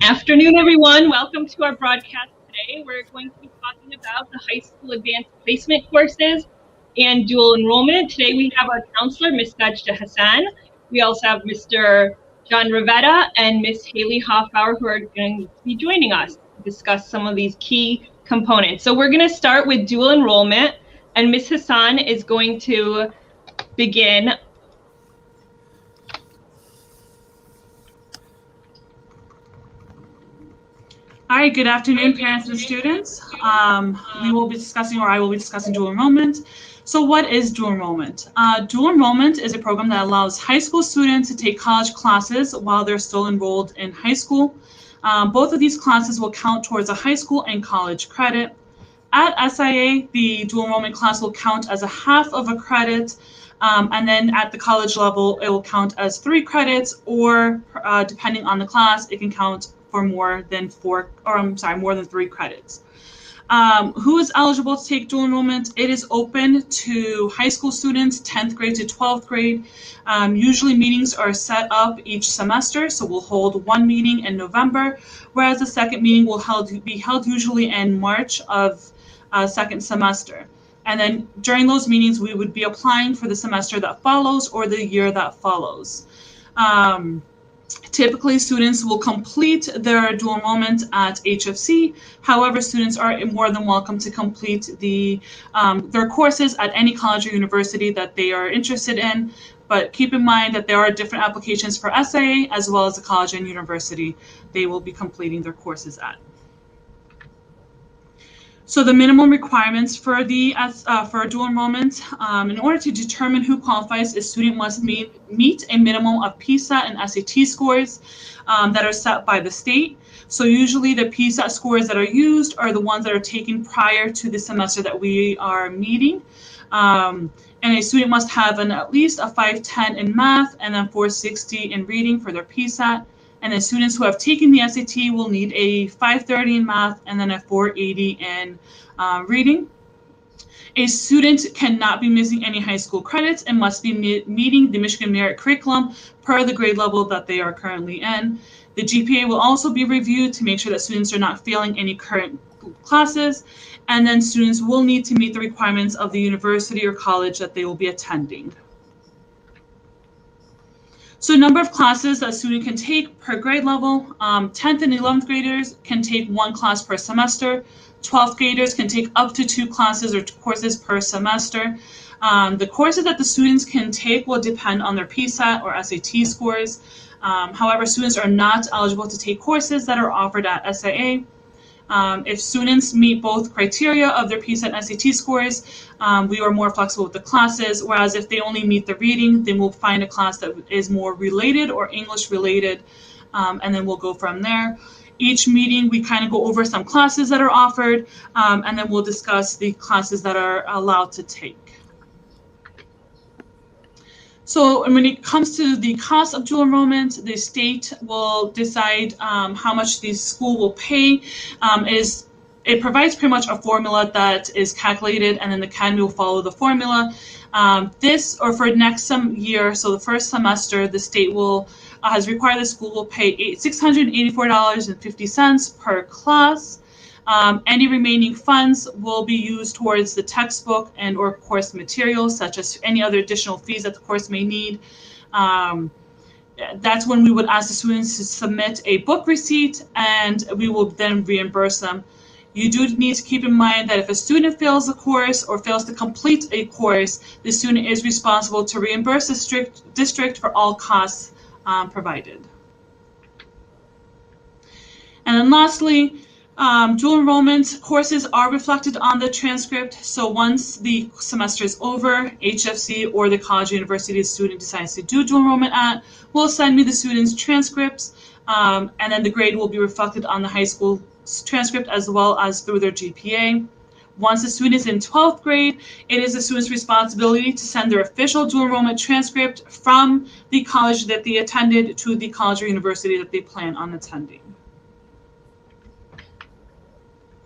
Afternoon, everyone. Welcome to our broadcast today. We're going to be talking about the high school advanced placement courses and dual enrollment. Today we have our counselor, Ms. Sajda Hassan. We also have Mr. John Rivetta and Ms. Haley Hoffbauer, who are going to be joining us to discuss some of these key components. So we're going to start with dual enrollment, and Ms. Hassan is going to begin. All right, good afternoon, parents and students. We will be discussing, or I will be discussing, dual enrollment. So what is dual enrollment? Dual enrollment is a program that allows high school students to take college classes while they're still enrolled in high school. Both of these classes will count towards a high school and college credit. At SIA, the dual enrollment class will count as a half of a credit, and then at the college level, it will count as 3 credits, or depending on the class, it can count for more than 3 credits. Who is eligible to take dual enrollment? It is open to high school students, 10th grade to 12th grade. Usually meetings are set up each semester, so we'll hold one meeting in November, whereas the second meeting will be held usually in March of second semester. And then during those meetings, we would be applying for the semester that follows or the year that follows. Typically, students will complete their dual enrollment at HFC. However, students are more than welcome to complete their courses at any college or university that they are interested in. But keep in mind that there are different applications for SIA as well as the college and university they will be completing their courses at. So the minimum requirements for dual enrollment, in order to determine who qualifies, a student must meet a minimum of PISA and SAT scores that are set by the state. So usually the PISA scores that are used are the ones that are taken prior to the semester that we are meeting. And a student must have at least a 510 in math and then 460 in reading for their PSAT. And then students who have taken the SAT will need a 530 in math and then a 480 in reading. A student cannot be missing any high school credits and must be meeting the Michigan Merit Curriculum per the grade level that they are currently in. The GPA will also be reviewed to make sure that students are not failing any current classes. And then students will need to meet the requirements of the university or college that they will be attending. So number of classes that a student can take per grade level, 10th and 11th graders can take 1 class per semester. 12th graders can take up to 2 classes or courses per semester. The courses that the students can take will depend on their PSAT or SAT scores. However, students are not eligible to take courses that are offered at SIA. If students meet both criteria of their PSAT and SAT scores, we are more flexible with the classes, whereas if they only meet the reading, then we'll find a class that is more related or English related, and then we'll go from there. Each meeting, we kind of go over some classes that are offered, and then we'll discuss the classes that are allowed to take. So when it comes to the cost of dual enrollment, the state will decide how much the school will pay. It provides pretty much a formula that is calculated, and then the academy will follow the formula. For next year, so the first semester, the state has required the school will pay $684.50 per class. Any remaining funds will be used towards the textbook and or course materials, such as any other additional fees that the course may need. That's when we would ask the students to submit a book receipt, and we will then reimburse them. You do need to keep in mind that if a student fails a course or fails to complete a course, the student is responsible to reimburse the district for all costs provided. And then lastly, dual enrollment courses are reflected on the transcript. So once the semester is over, HFC or the college or university the student decides to do dual enrollment at will send me the student's transcripts, and then the grade will be reflected on the high school transcript as well as through their GPA. Once the student is in 12th grade, it is the student's responsibility to send their official dual enrollment transcript from the college that they attended to the college or university that they plan on attending.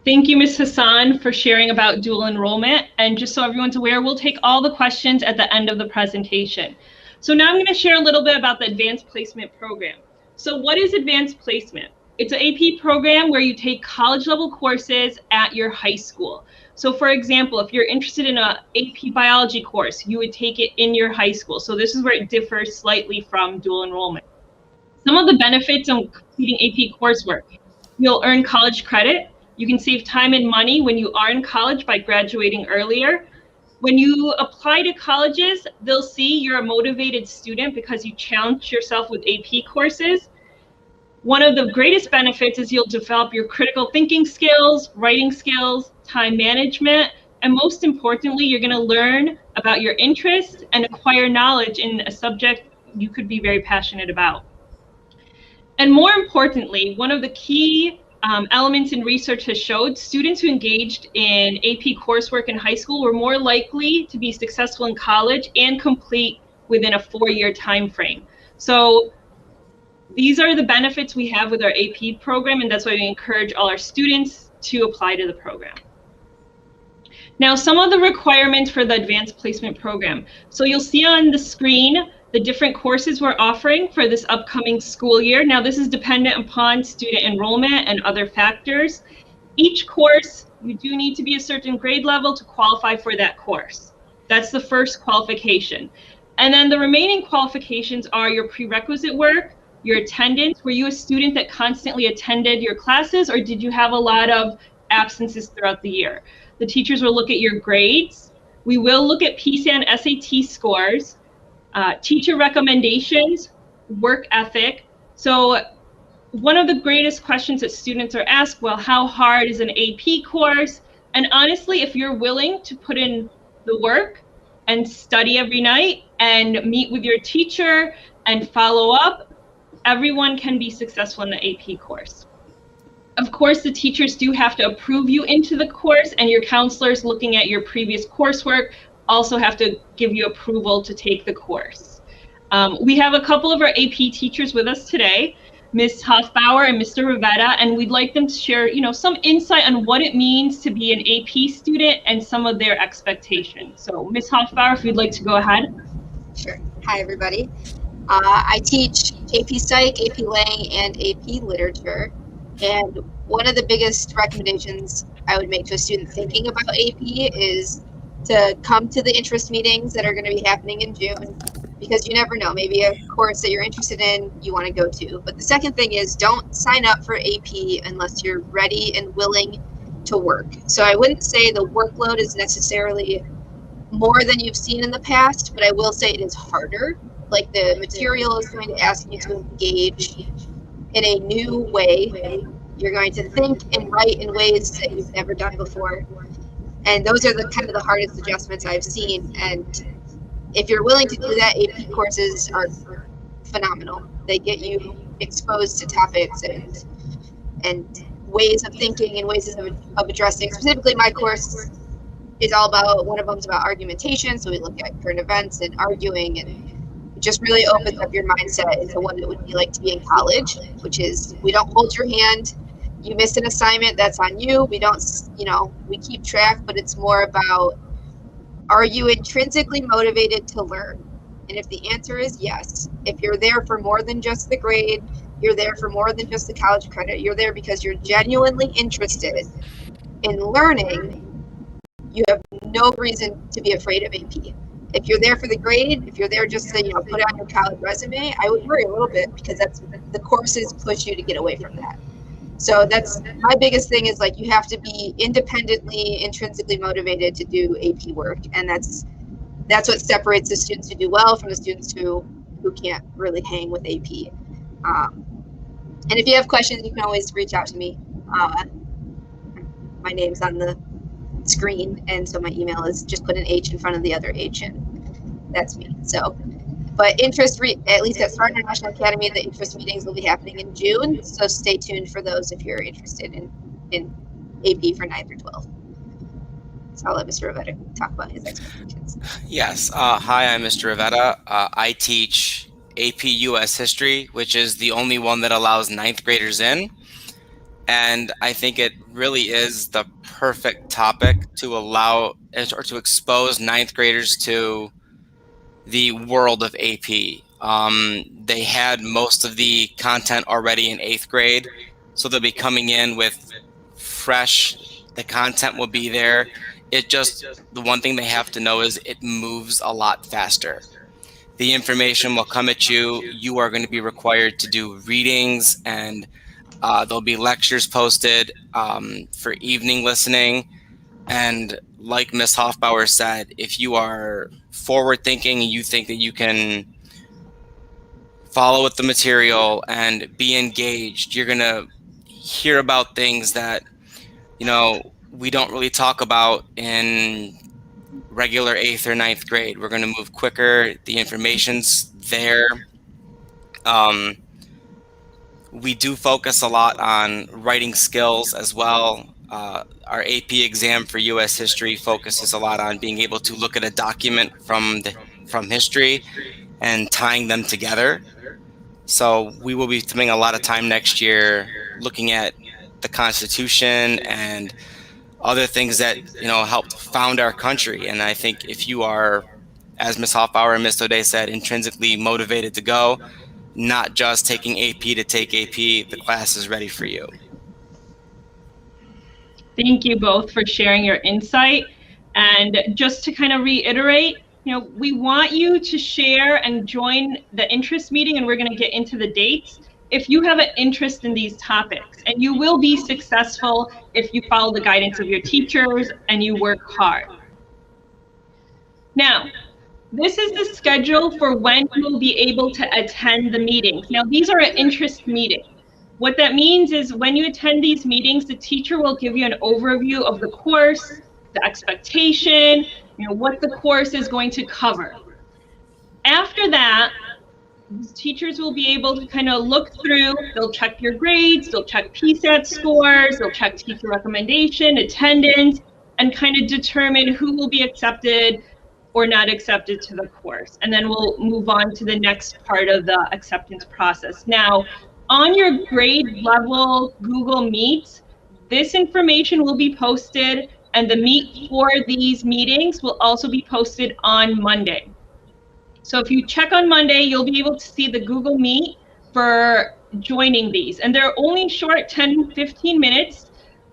Thank you, Ms. Hassan, for sharing about dual enrollment. And just so everyone's aware, we'll take all the questions at the end of the presentation. So now I'm going to share a little bit about the advanced placement program. So what is advanced placement? It's an AP program where you take college level courses at your high school. So for example, if you're interested in an AP biology course, you would take it in your high school. So this is where it differs slightly from dual enrollment. Some of the benefits of completing AP coursework: you'll earn college credit. You can save time and money when you are in college by graduating earlier. When you apply to colleges, they'll see you're a motivated student because you challenge yourself with AP courses. One of the greatest benefits is you'll develop your critical thinking skills, writing skills, time management, and most importantly, you're going to learn about your interests and acquire knowledge in a subject you could be very passionate about. And more importantly, one of the key elements in research has showed students who engaged in AP coursework in high school were more likely to be successful in college and complete within a 4-year time frame. So these are the benefits we have with our AP program, and that's why we encourage all our students to apply to the program. Now, some of the requirements for the advanced placement program. So you'll see on the screen the different courses we're offering for this upcoming school year. Now, this is dependent upon student enrollment and other factors. Each course, you do need to be a certain grade level to qualify for that course. That's the first qualification. And then the remaining qualifications are your prerequisite work, your attendance. Were you a student that constantly attended your classes, or did you have a lot of absences throughout the year? The teachers will look at your grades. We will look at PSA and SAT scores, teacher recommendations, work ethic. So one of the greatest questions that students are asked, well, how hard is an AP course? And honestly, if you're willing to put in the work and study every night and meet with your teacher and follow up, everyone can be successful in the AP course. Of course, the teachers do have to approve you into the course, and your counselors looking at your previous coursework also have to give you approval to take the course. We have a couple of our AP teachers with us today, Ms. Hoffbauer and Mr. Rivetta, and we'd like them to share, some insight on what it means to be an AP student and some of their expectations. So, Ms. Hoffbauer, if you'd like to go ahead. Sure. Hi, everybody. I teach AP Psych, AP Lang, and AP Literature. And one of the biggest recommendations I would make to a student thinking about AP is to come to the interest meetings that are going to be happening in June, because you never know, maybe a course that you're interested in you want to go to. But the second thing is, don't sign up for AP unless you're ready and willing to work. So I wouldn't say the workload is necessarily more than you've seen in the past, but I will say it is harder. Like, the material is going to ask you to engage in a new way. You're going to think and write in ways that you've never done before. And those are the kind of the hardest adjustments I've seen. And if you're willing to do that, AP courses are phenomenal. They get you exposed to topics and ways of thinking and ways of addressing. Specifically, my course is all about, one of them is about argumentation. So we look at current events and arguing, and it just really opens up your mindset into what it would be like to be in college, which is, we don't hold your hand. You missed an assignment, that's on you. We don't, we keep track, but it's more about, are you intrinsically motivated to learn? And if the answer is yes, if you're there for more than just the grade, you're there for more than just the college credit, you're there because you're genuinely interested in learning, you have no reason to be afraid of AP. If you're there for the grade, if you're there just to put on your college resume, I would worry a little bit, because that's, the courses push you to get away from that. So that's my biggest thing, is like, you have to be independently, intrinsically motivated to do AP work, and that's what separates the students who do well from the students who can't really hang with AP. And if you have questions, you can always reach out to me. My name's on the screen, and so my email is, just put an H in front of the other H, and that's me. So, but at least at Smart International Academy, the interest meetings will be happening in June, so stay tuned for those if you're interested in AP for 9 through 12. So I'll let Mr. Rivetta talk about his expectations. Yes. Hi, I'm Mr. Rivetta. I teach AP US History, which is the only one that allows 9th graders in. And I think it really is the perfect topic to allow, or to expose 9th graders to the world of AP. They had most of the content already in 8th grade, So they'll be coming in with fresh, the content will be there. The one thing they have to know is it moves a lot faster. The information will come at you. You are going to be required to do readings, and there'll be lectures posted for evening listening. And like Ms. Hoffbauer said, if you are forward thinking and you think that you can follow with the material and be engaged, you're going to hear about things that, we don't really talk about in regular 8th or 9th grade. We're going to move quicker. The information's there. We do focus a lot on writing skills as well. Our AP exam for U.S. history focuses a lot on being able to look at a document from history and tying them together. So we will be spending a lot of time next year looking at the Constitution and other things that helped found our country. And I think if you are, as Ms. Hoffbauer and Ms. O'Day said, intrinsically motivated to go, not just taking AP to take AP, the class is ready for you. Thank you both for sharing your insight. And just to kind of reiterate, we want you to share and join the interest meeting, and we're going to get into the dates if you have an interest in these topics. And you will be successful if you follow the guidance of your teachers and you work hard. Now, this is the schedule for when you will be able to attend the meetings. Now, these are an interest meeting. What that means is when you attend these meetings, the teacher will give you an overview of the course, the expectation, what the course is going to cover. After that, teachers will be able to kind of look through, they'll check your grades, they'll check PSAT scores, they'll check teacher recommendation, attendance, and kind of determine who will be accepted or not accepted to the course. And then we'll move on to the next part of the acceptance process. Now, on your grade level Google Meet, this information will be posted, and the Meet for these meetings will also be posted on Monday. So if you check on Monday, you'll be able to see the Google Meet for joining these. And they're only short, 10-15 minutes.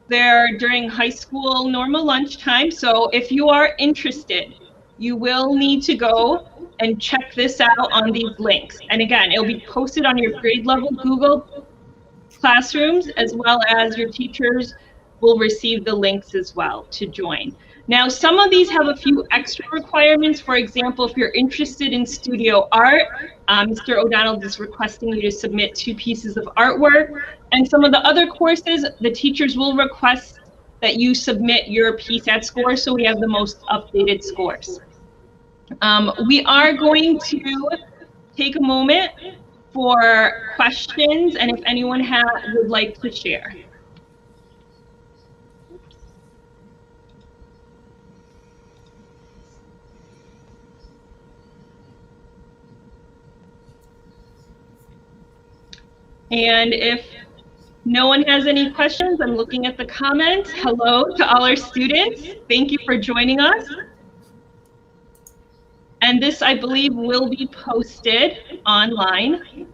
They're during high school normal lunchtime. So if you are interested, you will need to go and check this out on these links. And again, it'll be posted on your grade level Google Classrooms, as well as your teachers will receive the links as well to join. Now, some of these have a few extra requirements. For example, if you're interested in studio art, Mr. O'Donnell is requesting you to submit 2 pieces of artwork. And some of the other courses, the teachers will request that you submit your PSAT score so we have the most updated scores. We are going to take a moment for questions and if anyone would like to share. And if no one has any questions, I'm looking at the comments. Hello to all our students. Thank you for joining us. And this, I believe, will be posted online.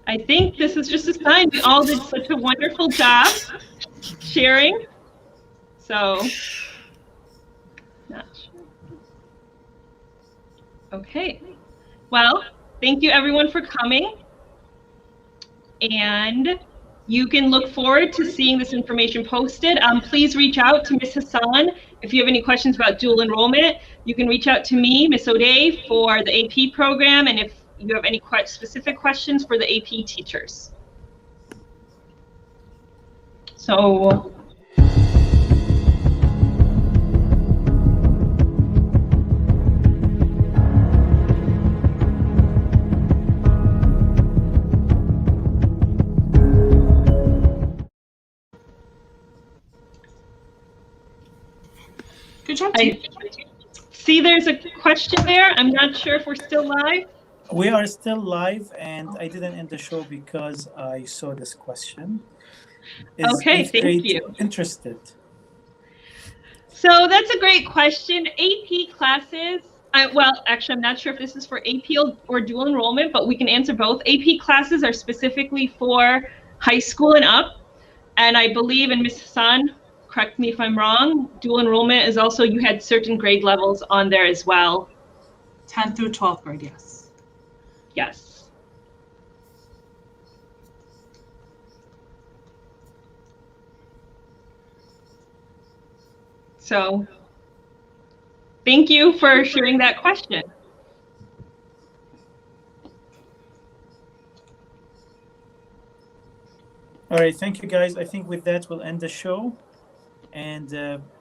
I think this is just a sign we all did such a wonderful job sharing. So, not sure. Okay. Well, thank you everyone for coming. And you can look forward to seeing this information posted. Please reach out to Ms. Hassan if you have any questions about dual enrollment. You can reach out to me, Ms. O'Day, for the AP program, and if you have any specific questions for the AP teachers. So. Good job. I see there's a question there. I'm not sure if we're still live. We are still live, and I didn't end the show because I saw this question. Okay, thank you. Interested? So that's a great question. AP classes Well, actually, I'm not sure if this is for AP or dual enrollment, but we can answer both. AP classes are specifically for high school and up. And I believe, and Ms. Hassan, correct me if I'm wrong, dual enrollment is also, you had certain grade levels on there as well. 10th through 12th grade, yes. Yes. So thank you for sharing that question. All right, thank you guys. I think with that we'll end the show. And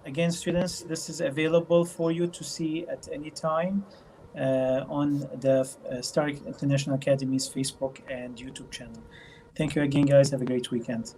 again, students, this is available for you to see at any time on the Star International Academy's Facebook and YouTube channel. Thank you again, guys. Have a great weekend.